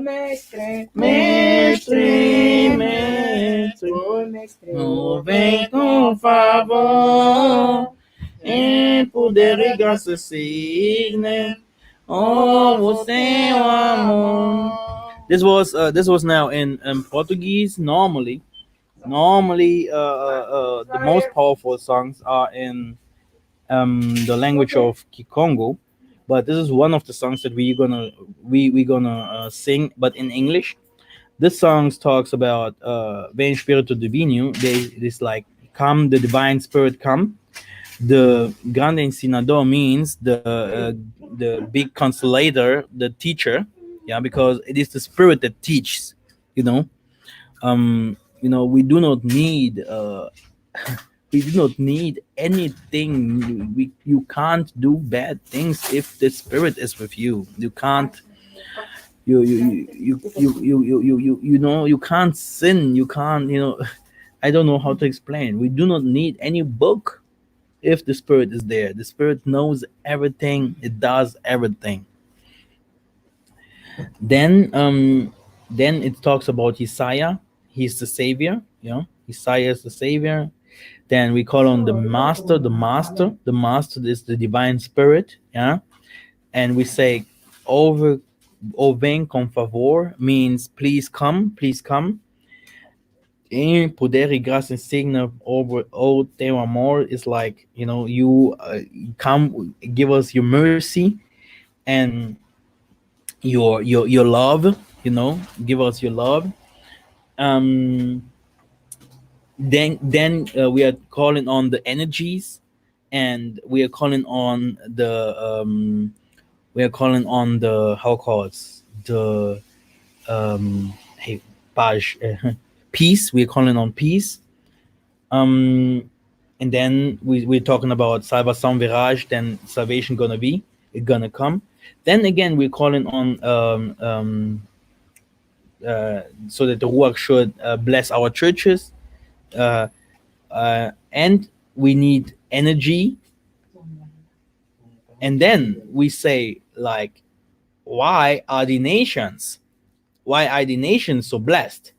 Mestre, mestre, mestre, oh vem com favor, em poder e graça signa, oh você o amor. This was now in Portuguese. Normally, the most powerful songs are in the language of Kikongo, but this is one of the songs that we gonna sing, but in English. This song talks about Vem Spiritu Divino. This like come, the divine spirit come. The grande ensinador means the big consolator, the teacher. Yeah, because it is the spirit that teaches. We do not need we do not need anything. You can't do bad things if the spirit is with you. You can't you can't sin. You can't I don't know how to explain. We do not need any book if the spirit is there. The spirit knows everything. It does everything. Then it talks about Isaiah. He's the savior. Isaiah is the savior. Then we call on the master. The master is the divine spirit. And we say o vem com favor means please come. Em poder e graça signa over o teu amor is like you come, give us your mercy and your love, give us your love. Then we are calling on the energies, and we are calling on the how called the hey page peace. We're calling on peace. And then we're talking about salvation virage, then salvation gonna come. Then again we're calling on so that the Ruach should bless our churches, and we need energy. And then we say, like, why are the nations so blessed?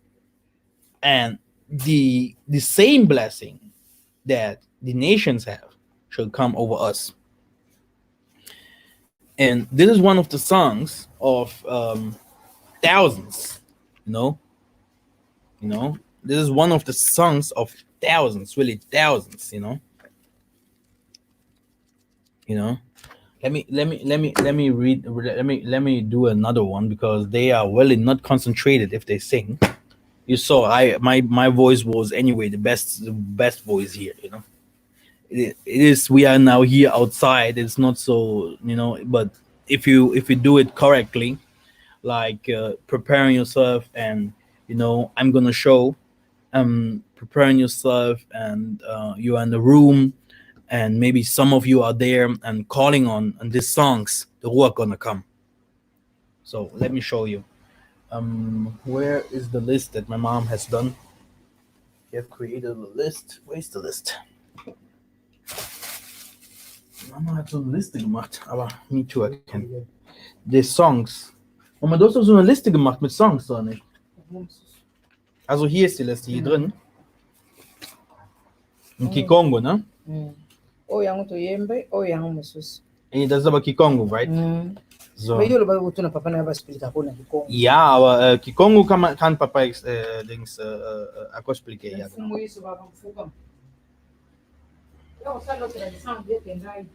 And the same blessing that the nations have should come over us. And this is one of the songs of thousands. This is one of the songs of thousands, really thousands. Let me read. Let me do another one, because they are really not concentrated if they sing. You saw my voice was anyway the best voice here. It is. We are now here outside. It's not so but if you do it correctly, like preparing yourself, and I'm gonna show preparing yourself, and you are in the room, and maybe some of you are there and calling on these songs, the Ruach gonna come. So let me show you. Where is the list that my mom has done? You have created a list. Where's the list? Mama hat so eine Liste gemacht, aber nie zu erkennen. Die Songs. Mama, du hast doch so eine Liste gemacht mit Songs, oder nicht? Also hier ist die Liste, hier drin. In Kikongo, ne? Oh, yang to yembe, oh, yang musus. Das ist aber Kikongo, right? So, Mas eu vou botar na papai não vai explicar por que como. ja, aber Kikongo kann Papa links ako expliquei. Ja, Fumo isso vai vamos focar. Eu sei a tradição de quem vai.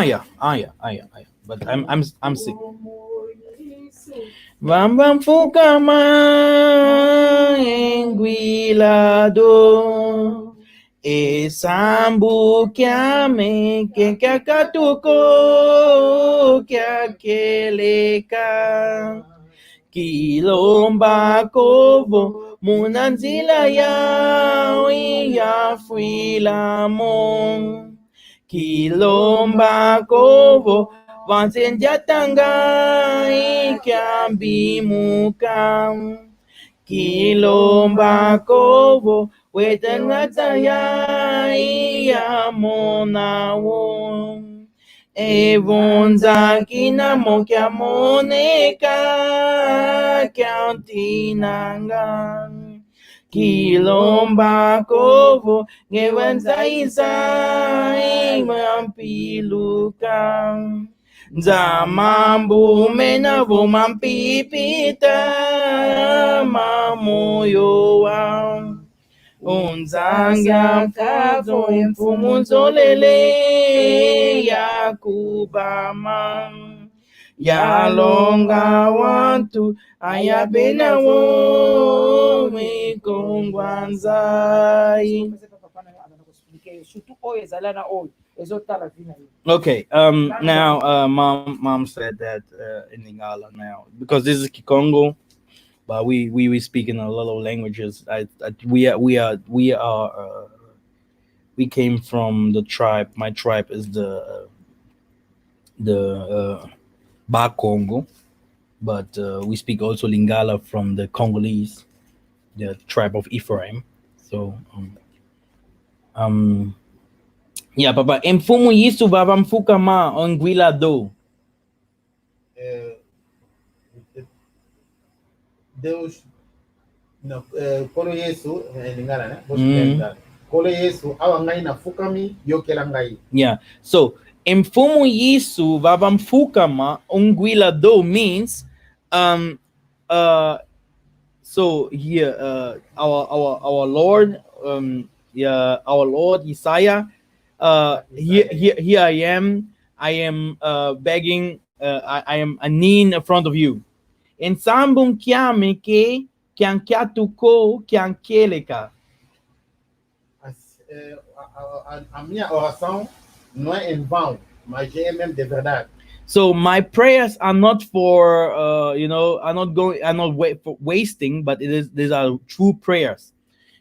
ja. But I'm sick. Bam fukama enguilado esambu kiame kekakatuko kiakeleka kilomba kovo munanzila ya fuilamon kilomba kovo vanzenjatanga ikambimuka kilomba kovo wetangataya iyamonawo evonza kinamo kyamoneka kyantinanga kilomba kovo ngewenza isai mampiluka nzamambu menavo mampipita mamoyo wa unzanga mkazo emfumu nzolele ya kubama yalonga wantu ayabenawo mikongwanzai. Okay, now mom said that in Lingala now, because this is Kikongo, but we speak in a lot of languages. We came from the tribe. My tribe is the Bakongo, but we speak also Lingala from the Congolese, the tribe of Ephraim. So yeah, papa, emfumu yisu baba mfuka ma onguila do. Deus no kolo Yesu Lingala né? Kolo Yesu awangai na fukami yokela ngai. Yeah. So emfumu yisu baba mfuka ma onguila do means so here our Lord our Lord Isaiah here I am begging I am kneeling in front of you. Ensambum kiame ke kiankiatuko kiankeleka. A minha oração não é em vão, mas é mesmo de verdade. So my prayers are not for are not wasting, but these are true prayers.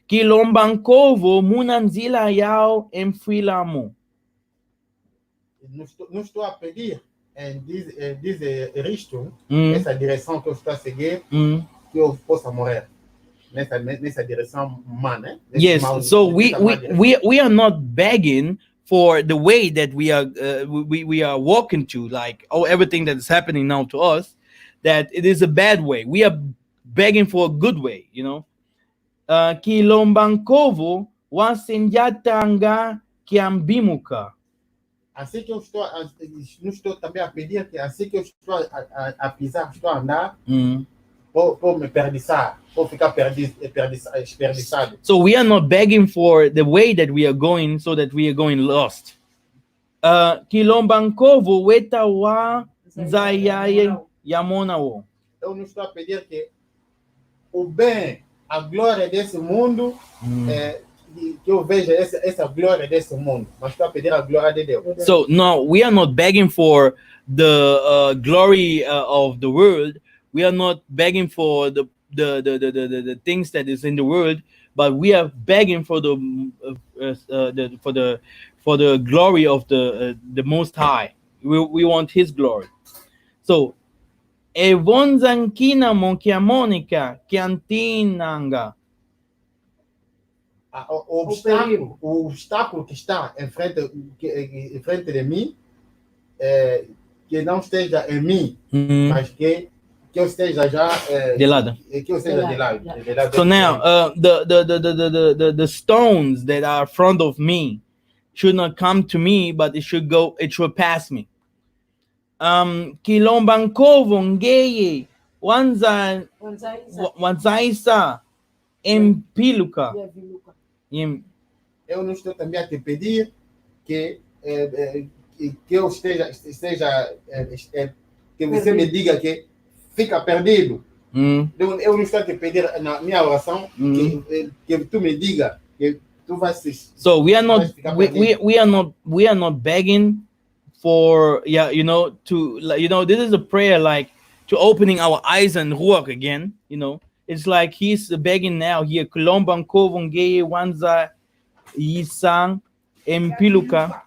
Kilombankovo munanzila yao emfilamo. Não estou a pedir diz Risto essa direção que eu estou a seguir que eu possa morrer nessa direção má, né? Yes, so we are not begging for the way that we are walking to, like everything that is happening now to us, that it is a bad way. We are begging for a good way, Kilombankovo wasenjatanga kiambimuka. Assim que eu estou, não estou também a pedir que assim que eu estou a pisar, estou a andar, por me perdiçar, por ficar desperdiçado. So we are not begging for the way that we are going, so that we are going lost. Kilombankovo wetawa zayaye yamonawo. Eu não estou a pedir que o bem, a glória desse mundo, que eu veja essa glória desse mundo, mas estou a pedir a glória de Deus. So no, we are not begging for the glory of the world. We are not begging for the things that is in the world, but we are begging for the glory of the Most High. We want His glory. So evonzankina monkiamonica kiantinanga. O obstáculo que está em frente de mim, que não esteja em mim, mas que eu esteja já de lado. Que eu esteja de lado. So now, the stones that are in front of me should not come to me, but it should pass me. Kilombankovo ngeye wanzaisa empiluka. Eu não estou também a te pedir que eu esteja que você me diga que fica perdido. Eu não estou a te pedir na minha oração que tu me diga que tu vai se. So we are not we are not begging for to this is a prayer like to opening our eyes and ruach again. It's like he's begging now here. Kolomban kovongeye wanza yisang empiluka.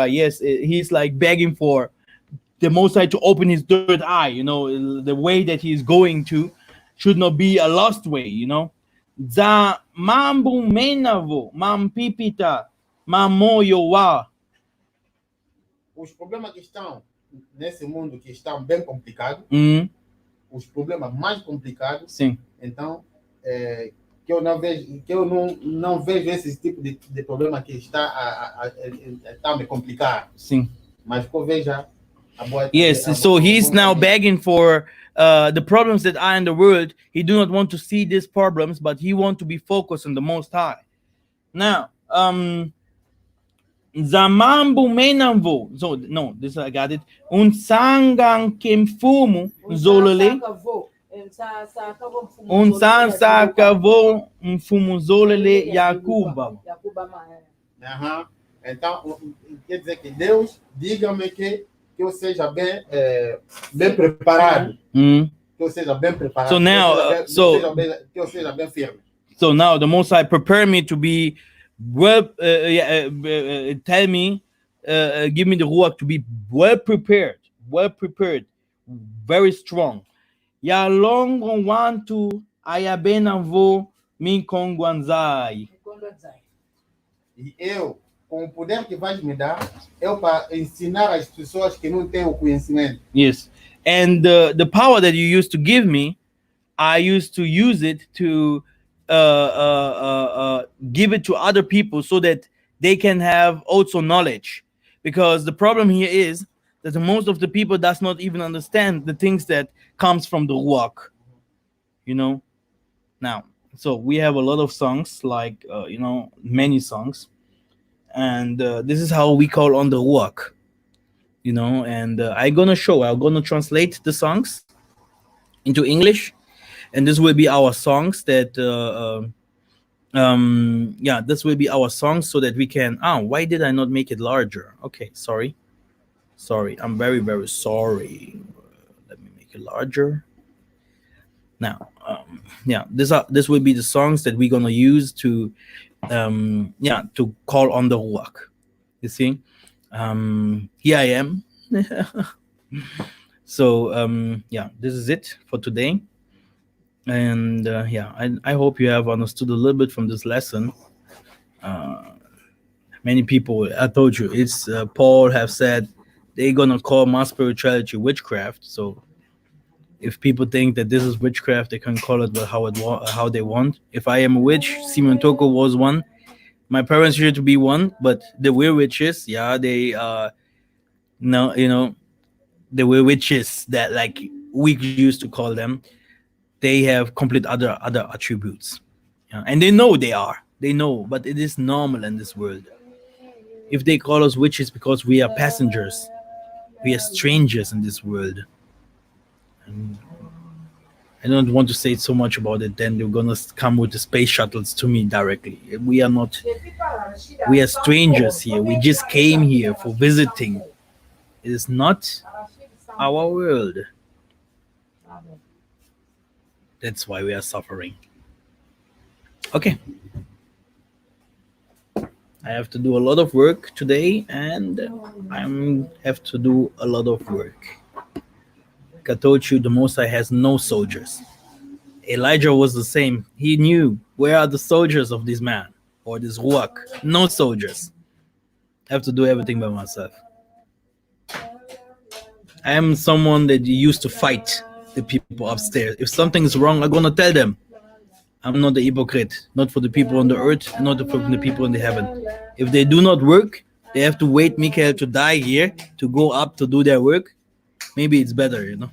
Yes, he's like begging for the Most High to open his third eye. The way that he's going to should not be a lost way. Za mambu menavo mampipita mamoyo wa. Os problemas que estão nesse mundo que estão bem complicados, os problemas mais complicados, sim. Então, que eu não vejo esse tipo de problema que está a me complicar. Sim. Mas que eu veja a boa. Yes, so he's now begging for the problems that are in the world. He do not want to see these problems, but he want to be focused on the Most High. Now, Zamambu menamvo. So no, this I got it. Unsangang kemfumu zolele. Unsansakavo mfumu zolele Yakuba. Então, quer dizer que Deus diga-me que eu seja bem preparado. Que eu seja bem preparado. So now, que eu seja bem firme. So now the Most High prepare me to be well. Tell me, give me the ruach to be well prepared, very strong. Ya longo wantu ayabenavo minkongwanzai. E eu, com o poder que vais me dar, eu para ensinar as pessoas que não têm o conhecimento. Yes, and the power that you used to give me, I used to use it to give it to other people so that they can have also knowledge. Because the problem here is that most of the people does not even understand the things that comes from the ruach. Now, so we have a lot of songs, like many songs, and this is how we call on the ruach. And I'm gonna translate the songs into English. And this will be our songs that, this will be our songs so that we can, why did I not make it larger? Okay, sorry. I'm very, very sorry. Let me make it larger. Now, this will be the songs that we're going to use to call on the ruach. You see? Here I am. So, this is it for today. And I hope you have understood a little bit from this lesson. Many people, I told you, it's Paul have said they're gonna call my spirituality witchcraft. So if people think that this is witchcraft, they can call it how they want. If I am a witch, Simon Toko was one. My parents used to be one, but they were witches. Yeah, they they were witches that like we used to call them. They have complete other attributes, and they know they know, but it is normal in this world. If they call us witches because we are passengers, we are strangers in this world. And I don't want to say so much about it, then they're gonna come with the space shuttles to me directly. We are strangers here. We just came here for visiting. It is not our world. That's why we are suffering. Okay. I have to do a lot of work today, and I have to do a lot of work. Like I told you, the Most High has no soldiers. Elijah was the same. He knew where are the soldiers of this man or this ruach. No soldiers. I have to do everything by myself. I am someone that used to fight the people upstairs. If something is wrong, I'm gonna tell them. I'm not a hypocrite, not for the people on the earth, not for the people in the heaven. If they do not work, They have to wait Mikhael to die here to go up to do their work. Maybe it's better, you know.